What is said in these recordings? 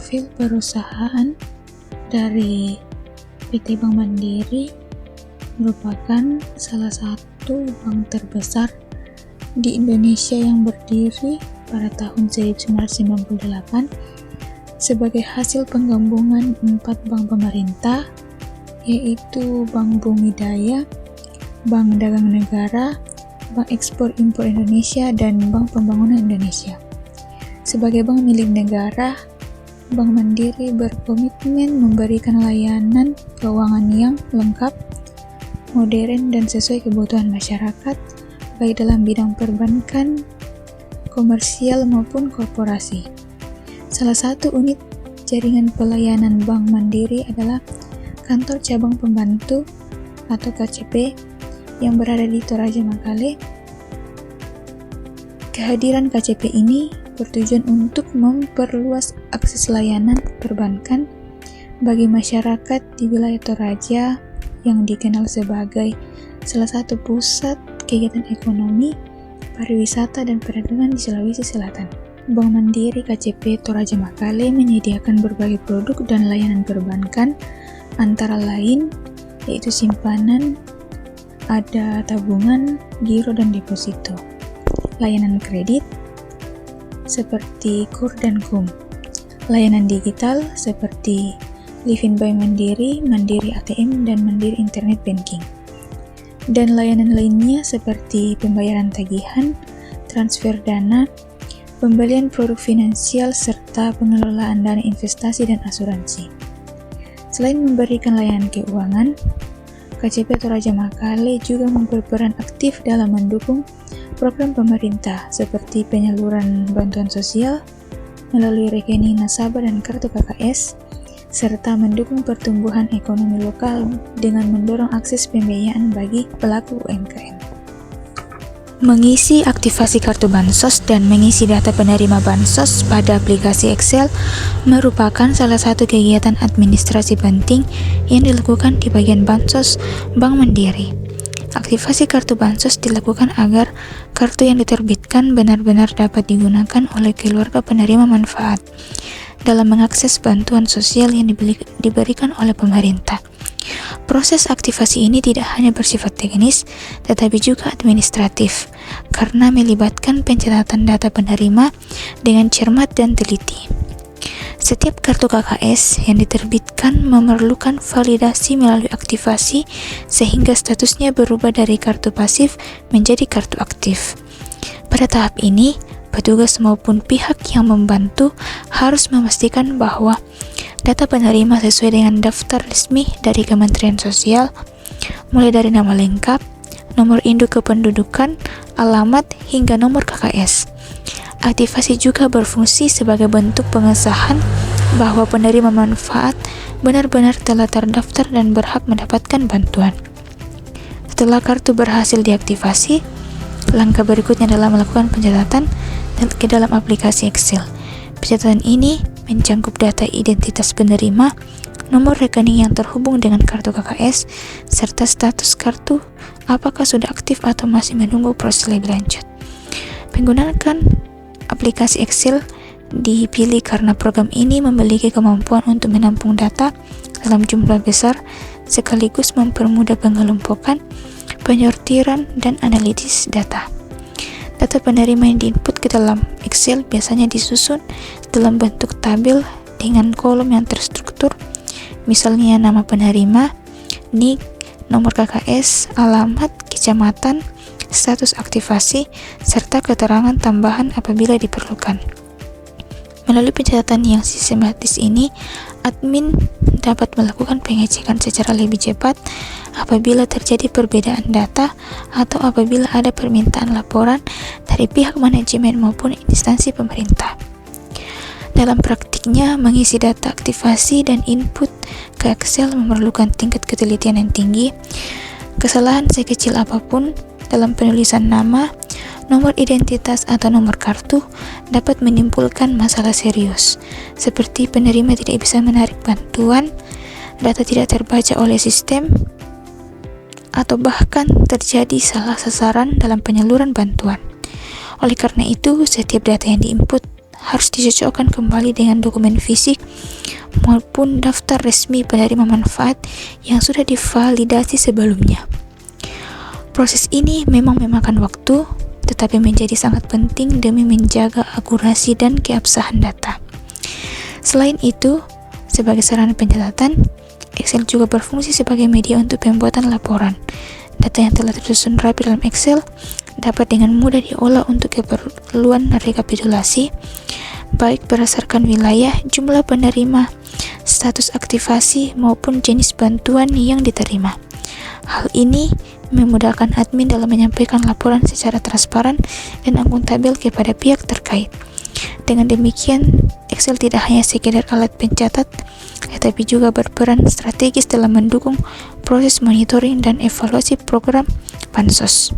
profil perusahaan dari PT Bank Mandiri merupakan salah satu bank terbesar di Indonesia yang berdiri pada tahun 1998 sebagai hasil penggabungan 4 bank pemerintah, yaitu Bank Bumi Daya, Bank Dagang Negara, Bank Ekspor Impor Indonesia, dan Bank Pembangunan Indonesia. Sebagai bank milik negara, Bank Mandiri berkomitmen memberikan layanan keuangan yang lengkap, modern, dan sesuai kebutuhan masyarakat, baik dalam bidang perbankan, komersial, maupun korporasi. Salah satu unit jaringan pelayanan Bank Mandiri adalah Kantor Cabang Pembantu atau KCP yang berada di Toraja, Makale. Kehadiran KCP ini bertujuan untuk memperluas akses layanan perbankan bagi masyarakat di wilayah Toraja yang dikenal sebagai salah satu pusat kegiatan ekonomi, pariwisata, dan perdagangan di Sulawesi Selatan. Bank Mandiri KCP Toraja Makale menyediakan berbagai produk dan layanan perbankan, antara lain yaitu simpanan, ada tabungan, giro, dan deposito, layanan kredit seperti KUR dan KUM, layanan digital seperti Livin by Mandiri, Mandiri ATM, dan Mandiri Internet Banking, dan layanan lainnya seperti pembayaran tagihan, transfer dana, pembelian produk finansial, serta pengelolaan dana investasi dan asuransi. Selain memberikan layanan keuangan, KCP Toraja Makale juga berperan aktif dalam mendukung program pemerintah seperti penyaluran bantuan sosial melalui rekening nasabah dan kartu KKS, serta mendukung pertumbuhan ekonomi lokal dengan mendorong akses pembiayaan bagi pelaku UMKM. Mengisi aktivasi kartu Bansos dan mengisi data penerima Bansos pada aplikasi Excel merupakan salah satu kegiatan administrasi penting yang dilakukan di bagian Bansos Bank Mandiri. Aktivasi kartu Bansos dilakukan agar kartu yang diterbitkan benar-benar dapat digunakan oleh keluarga penerima manfaat dalam mengakses bantuan sosial yang diberikan oleh pemerintah. Proses aktivasi ini tidak hanya bersifat teknis, tetapi juga administratif, karena melibatkan pencatatan data penerima dengan cermat dan teliti. Setiap kartu KKS yang diterbitkan memerlukan validasi melalui aktivasi, sehingga statusnya berubah dari kartu pasif menjadi kartu aktif. Pada tahap ini, petugas maupun pihak yang membantu harus memastikan bahwa data penerima sesuai dengan daftar resmi dari Kementerian Sosial, mulai dari nama lengkap, nomor induk kependudukan, alamat, hingga nomor KKS. Aktivasi juga berfungsi sebagai bentuk pengesahan bahwa penerima manfaat benar-benar telah terdaftar dan berhak mendapatkan bantuan. Setelah kartu berhasil diaktifasi, langkah berikutnya adalah melakukan pencatatan ke dalam aplikasi Excel. Pencatatan ini mencangkup data identitas penerima, nomor rekening yang terhubung dengan kartu KKS, serta status kartu apakah sudah aktif atau masih menunggu proses lebih lanjut. Menggunakan aplikasi Excel dipilih karena program ini memiliki kemampuan untuk menampung data dalam jumlah besar sekaligus mempermudah pengelompokan, penyortiran, dan analisis data. Data penerima yang diinput ke dalam Excel biasanya disusun dalam bentuk tabel dengan kolom yang terstruktur, misalnya nama penerima, NIK, nomor KKS, alamat, kecamatan, status aktivasi, serta keterangan tambahan apabila diperlukan. Melalui pencatatan yang sistematis ini, admin dapat melakukan pengecekan secara lebih cepat apabila terjadi perbedaan data atau apabila ada permintaan laporan dari pihak manajemen maupun instansi pemerintah. Dalam praktiknya, mengisi data aktivasi dan input ke Excel memerlukan tingkat ketelitian yang tinggi. Kesalahan sekecil apapun dalam penulisan nama, nomor identitas, atau nomor kartu dapat menimbulkan masalah serius, seperti penerima tidak bisa menarik bantuan, data tidak terbaca oleh sistem, atau bahkan terjadi salah sasaran dalam penyaluran bantuan. Oleh karena itu, setiap data yang diinput harus dicocokkan kembali dengan dokumen fisik maupun daftar resmi penerima manfaat yang sudah divalidasi sebelumnya. Proses ini memang memakan waktu, tetapi menjadi sangat penting demi menjaga akurasi dan keabsahan data. Selain itu, sebagai sarana pencatatan, Excel juga berfungsi sebagai media untuk pembuatan laporan. Data yang telah tersusun rapi dalam Excel dapat dengan mudah diolah untuk keperluan rekapitulasi, baik berdasarkan wilayah, jumlah penerima, status aktivasi, maupun jenis bantuan yang diterima. Hal ini memudahkan admin dalam menyampaikan laporan secara transparan dan akuntabel kepada pihak terkait. Dengan demikian, Excel tidak hanya sekedar alat pencatat, tetapi juga berperan strategis dalam mendukung proses monitoring dan evaluasi program Bansos.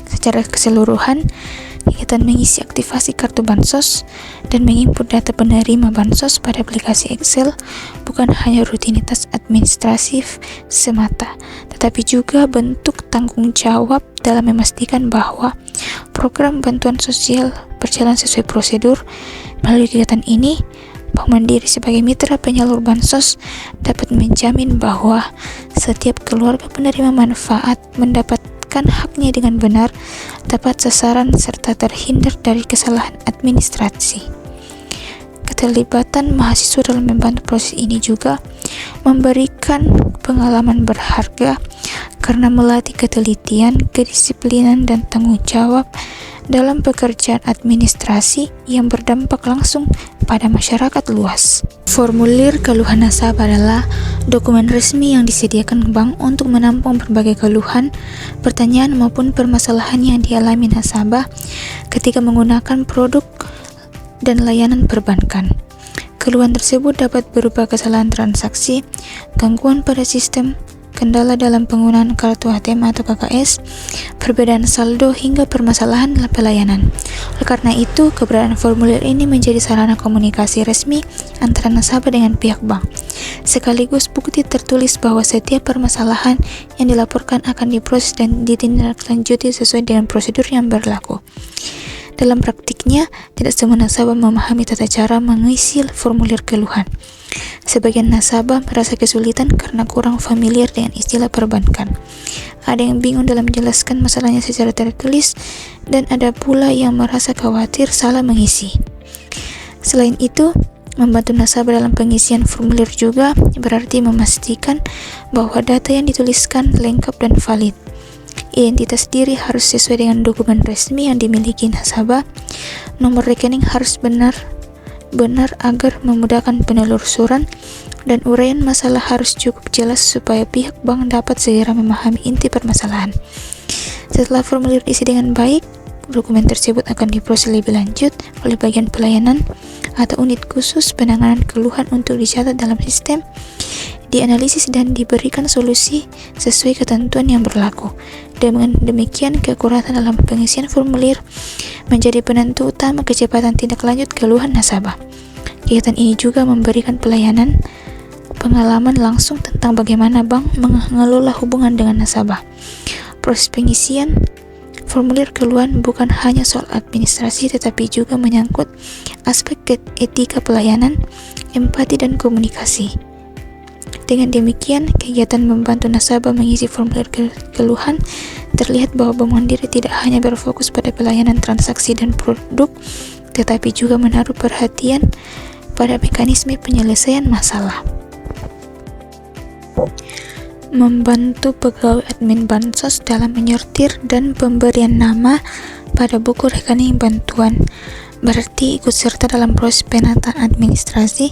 Secara keseluruhan, kegiatan mengisi aktivasi kartu Bansos dan menginput data penerima Bansos pada aplikasi Excel bukan hanya rutinitas administratif semata, tetapi juga bentuk tanggung jawab dalam memastikan bahwa program bantuan sosial berjalan sesuai prosedur. Melalui kegiatan ini, Bank Mandiri sebagai mitra penyalur Bansos dapat menjamin bahwa setiap keluarga penerima manfaat mendapatkan haknya dengan benar, tepat sasaran, serta terhindar dari kesalahan administrasi. Keterlibatan mahasiswa dalam membantu proses ini juga memberikan pengalaman berharga karena melatih ketelitian, kedisiplinan, dan tanggung jawab dalam pekerjaan administrasi yang berdampak langsung pada masyarakat luas. Formulir keluhan nasabah adalah dokumen resmi yang disediakan bank untuk menampung berbagai keluhan, pertanyaan maupun permasalahan yang dialami nasabah ketika menggunakan produk dan layanan perbankan. Keluhan tersebut dapat berupa kesalahan transaksi, gangguan pada sistem, kendala dalam penggunaan kartu ATM atau KKS, perbedaan saldo, hingga permasalahan pelayanan. Oleh karena itu, keberadaan formulir ini menjadi sarana komunikasi resmi antara nasabah dengan pihak bank, sekaligus bukti tertulis bahwa setiap permasalahan yang dilaporkan akan diproses dan ditindaklanjuti sesuai dengan prosedur yang berlaku. Dalam praktiknya, tidak semua nasabah memahami tata cara mengisi formulir keluhan. Sebagian nasabah merasa kesulitan karena kurang familiar dengan istilah perbankan. Ada yang bingung dalam menjelaskan masalahnya secara tertulis, dan ada pula yang merasa khawatir salah mengisi. Selain itu, membantu nasabah dalam pengisian formulir juga berarti memastikan bahwa data yang dituliskan lengkap dan valid. Identitas diri harus sesuai dengan dokumen resmi yang dimiliki nasabah. Nomor rekening harus benar agar memudahkan penelusuran, dan uraian masalah harus cukup jelas supaya pihak bank dapat segera memahami inti permasalahan. Setelah formulir diisi dengan baik, dokumen tersebut akan diproses lebih lanjut oleh bagian pelayanan atau unit khusus penanganan keluhan untuk dicatat dalam sistem, dianalisis, dan diberikan solusi sesuai ketentuan yang berlaku. Dengan demikian, keakuratan dalam pengisian formulir menjadi penentu utama kecepatan tindak lanjut keluhan nasabah. Kegiatan ini juga memberikan pengalaman langsung tentang bagaimana bank mengelola hubungan dengan nasabah. Proses pengisian formulir keluhan bukan hanya soal administrasi, tetapi juga menyangkut aspek etika pelayanan, empati, dan komunikasi. Dengan demikian, kegiatan membantu nasabah mengisi formulir keluhan terlihat bahwa Bank Mandiri tidak hanya berfokus pada pelayanan transaksi dan produk, tetapi juga menaruh perhatian pada mekanisme penyelesaian masalah. Membantu pegawai admin Bansos dalam menyortir dan pemberian nama pada buku rekening bantuan berarti ikut serta dalam proses penataan administrasi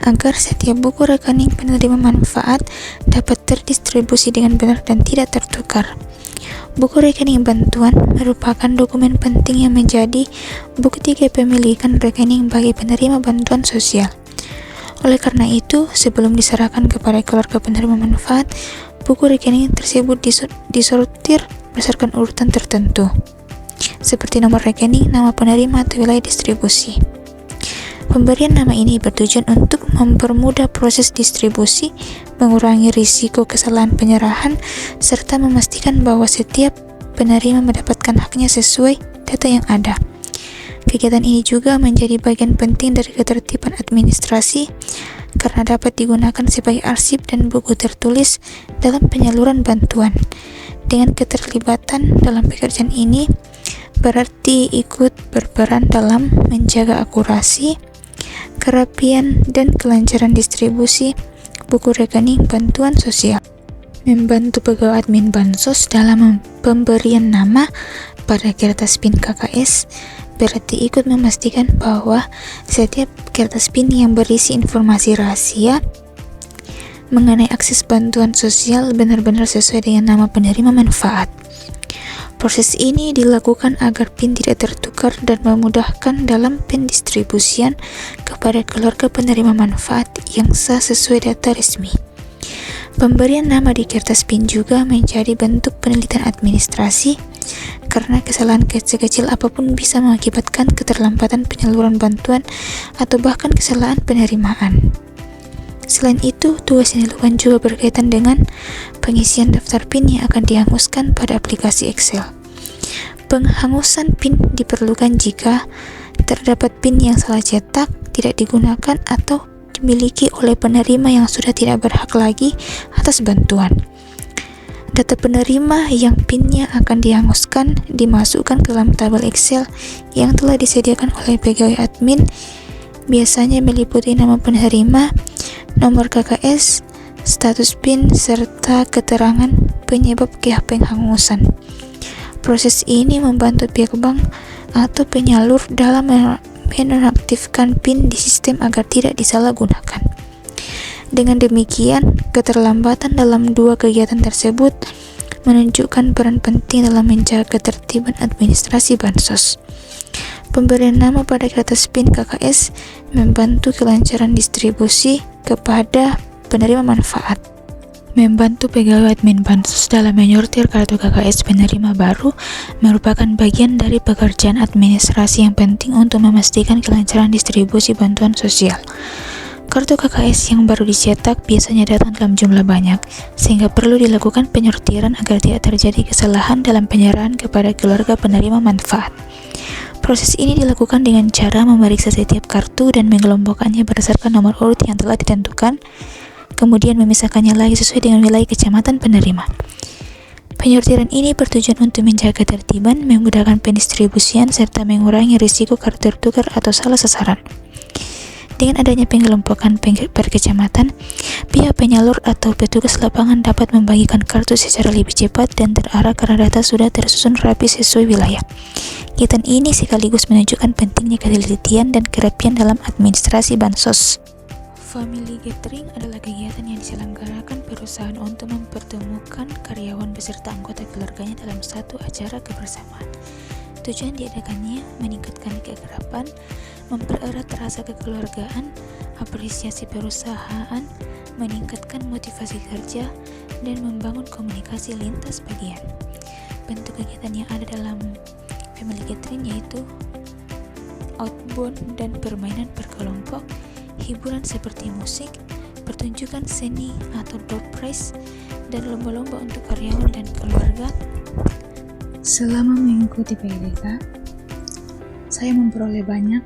agar setiap buku rekening penerima manfaat dapat terdistribusi dengan benar dan tidak tertukar. Buku rekening bantuan merupakan dokumen penting yang menjadi bukti kepemilikan rekening bagi penerima bantuan sosial. Oleh karena itu, sebelum diserahkan kepada keluarga penerima manfaat, buku rekening tersebut disortir berdasarkan urutan tertentu, seperti nomor rekening, nama penerima, atau wilayah distribusi. Pemberian nama ini bertujuan untuk mempermudah proses distribusi, mengurangi risiko kesalahan penyerahan, serta memastikan bahwa setiap penerima mendapatkan haknya sesuai data yang ada. Kegiatan ini juga menjadi bagian penting dari ketertiban administrasi karena dapat digunakan sebagai arsip dan buku tertulis dalam penyaluran bantuan. Dengan keterlibatan dalam pekerjaan ini, berarti ikut berperan dalam menjaga akurasi, kerapian, dan kelancaran distribusi buku rekening bantuan sosial. Membantu pegawai admin Bansos dalam pemberian nama pada kertas PIN KKS berarti ikut memastikan bahwa setiap kertas PIN yang berisi informasi rahasia mengenai akses bantuan sosial benar-benar sesuai dengan nama penerima manfaat. Proses ini dilakukan agar PIN tidak tertukar dan memudahkan dalam pendistribusian kepada keluarga penerima manfaat yang sah sesuai data resmi. Pemberian nama di kertas PIN juga menjadi bentuk penelitian administrasi karena kesalahan kecil-kecil apapun bisa mengakibatkan keterlambatan penyaluran bantuan atau bahkan kesalahan penerimaan. Selain itu, tugas yang dilakukan juga berkaitan dengan pengisian daftar PIN yang akan dihanguskan pada aplikasi Excel. Penghangusan PIN diperlukan jika terdapat PIN yang salah cetak, tidak digunakan, atau dimiliki oleh penerima yang sudah tidak berhak lagi atas bantuan. Data penerima yang PIN-nya akan dihanguskan dimasukkan ke dalam tabel Excel yang telah disediakan oleh pegawai admin, biasanya meliputi nama penerima, nomor KKS, status PIN, serta keterangan penyebab penghangusan. Proses ini membantu pihak bank atau penyalur dalam menonaktifkan PIN di sistem agar tidak disalahgunakan. Dengan demikian, keterlambatan dalam dua kegiatan tersebut menunjukkan peran penting dalam menjaga ketertiban administrasi Bansos. Pemberian nama pada kertas PIN KKS membantu kelancaran distribusi kepada penerima manfaat. Membantu pegawai admin Bansos dalam menyortir kartu KKS penerima baru merupakan bagian dari pekerjaan administrasi yang penting untuk memastikan kelancaran distribusi bantuan sosial. Kartu KKS yang baru dicetak biasanya datang dalam jumlah banyak, sehingga perlu dilakukan penyortiran agar tidak terjadi kesalahan dalam penyerahan kepada keluarga penerima manfaat. Proses ini dilakukan dengan cara memeriksa setiap kartu dan mengelompokkannya berdasarkan nomor urut yang telah ditentukan, kemudian memisahkannya lagi sesuai dengan wilayah kecamatan penerima. Penyortiran ini bertujuan untuk menjaga ketertiban, memudahkan pendistribusian, serta mengurangi risiko kartu tertukar atau salah sasaran. Dengan adanya pengelompokan per kecamatan, pihak penyalur atau petugas lapangan dapat membagikan kartu secara lebih cepat dan terarah karena data sudah tersusun rapi sesuai wilayah. Kegiatan ini sekaligus menunjukkan pentingnya ketelitian dan kerapian dalam administrasi Bansos. Family Gathering adalah kegiatan yang diselenggarakan perusahaan untuk mempertemukan karyawan beserta anggota keluarganya dalam satu acara kebersamaan. Tujuan diadakannya meningkatkan keakraban, mempererat rasa kekeluargaan, apresiasi perusahaan, meningkatkan motivasi kerja, dan membangun komunikasi lintas bagian. Bentuk kegiatan yang ada dalam Family Gathering yaitu outbound dan permainan berkelompok, hiburan seperti musik, pertunjukan seni atau door prize, dan lomba-lomba untuk karyawan dan keluarga. Selama mengikuti PDK, saya memperoleh banyak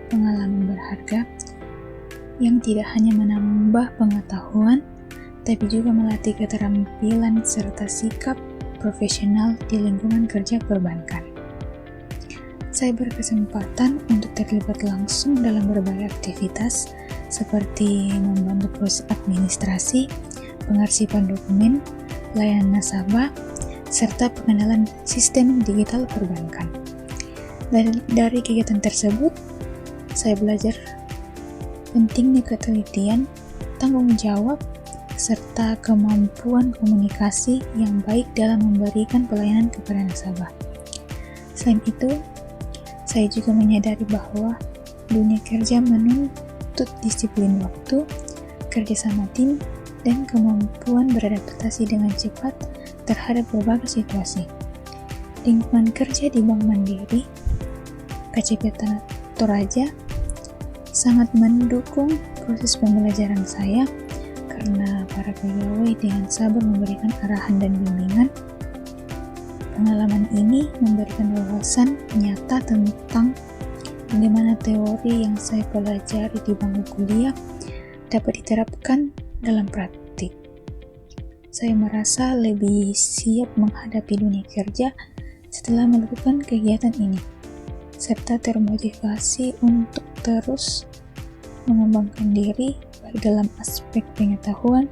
pengalaman berharga yang tidak hanya menambah pengetahuan, tapi juga melatih keterampilan serta sikap profesional di lingkungan kerja perbankan. Saya berkesempatan untuk terlibat langsung dalam berbagai aktivitas seperti membantu proses administrasi, pengarsipan dokumen, layanan nasabah, serta pengenalan sistem digital perbankan. Dari kegiatan tersebut, saya belajar pentingnya ketelitian, tanggung jawab, serta kemampuan komunikasi yang baik dalam memberikan pelayanan kepada nasabah. Selain itu, saya juga menyadari bahwa dunia kerja menuntut disiplin waktu, kerjasama tim, dan kemampuan beradaptasi dengan cepat terhadap berbagai situasi. Lingkungan kerja di Bank Mandiri, KCP Toraja, sangat mendukung proses pembelajaran saya karena para pegawai dengan sabar memberikan arahan dan bimbingan. Pengalaman ini memberi dan wawasan nyata tentang bagaimana teori yang saya pelajari di bangku kuliah dapat diterapkan dalam praktik. Saya merasa lebih siap menghadapi dunia kerja setelah melakukan kegiatan ini, serta termotivasi untuk terus mengembangkan diri baik dalam aspek pengetahuan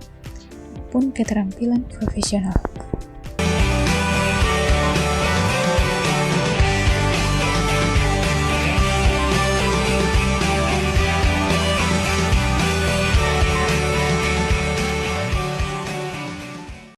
maupun keterampilan profesional.